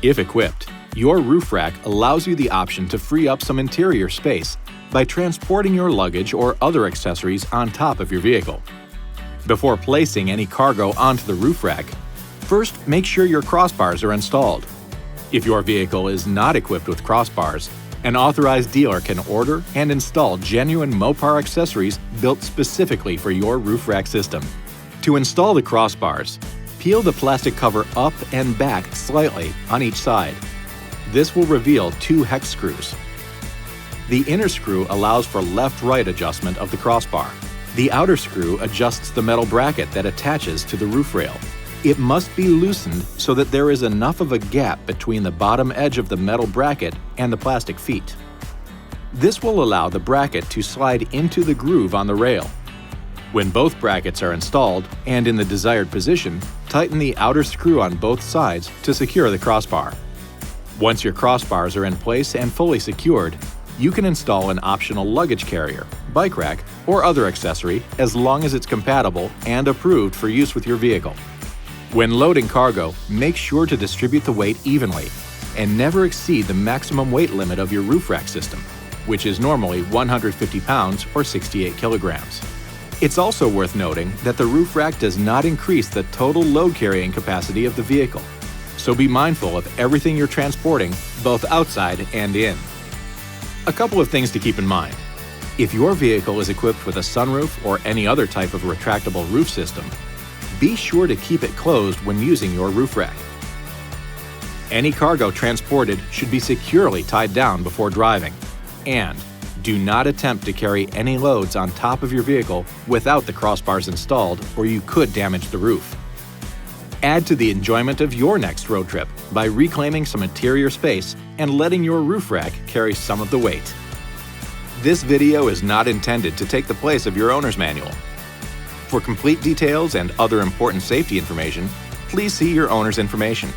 If equipped, your roof rack allows you the option to free up some interior space by transporting your luggage or other accessories on top of your vehicle. Before placing any cargo onto the roof rack, first make sure your crossbars are installed. If your vehicle is not equipped with crossbars, an authorized dealer can order and install genuine Mopar accessories built specifically for your roof rack system. To install the crossbars, peel the plastic cover up and back slightly on each side. This will reveal 2 hex screws. The inner screw allows for left-right adjustment of the crossbar. The outer screw adjusts the metal bracket that attaches to the roof rail. It must be loosened so that there is enough of a gap between the bottom edge of the metal bracket and the plastic feet. This will allow the bracket to slide into the groove on the rail. When both brackets are installed and in the desired position, tighten the outer screw on both sides to secure the crossbar. Once your crossbars are in place and fully secured, you can install an optional luggage carrier, bike rack, or other accessory as long as it's compatible and approved for use with your vehicle. When loading cargo, make sure to distribute the weight evenly and never exceed the maximum weight limit of your roof rack system, which is normally 150 pounds or 68 kilograms. It's also worth noting that the roof rack does not increase the total load carrying capacity of the vehicle, so be mindful of everything you're transporting, both outside and in. A couple of things to keep in mind. If your vehicle is equipped with a sunroof or any other type of retractable roof system, be sure to keep it closed when using your roof rack. Any cargo transported should be securely tied down before driving, and do not attempt to carry any loads on top of your vehicle without the crossbars installed, or you could damage the roof. Add to the enjoyment of your next road trip by reclaiming some interior space and letting your roof rack carry some of the weight. This video is not intended to take the place of your owner's manual. For complete details and other important safety information, please see your owner's information.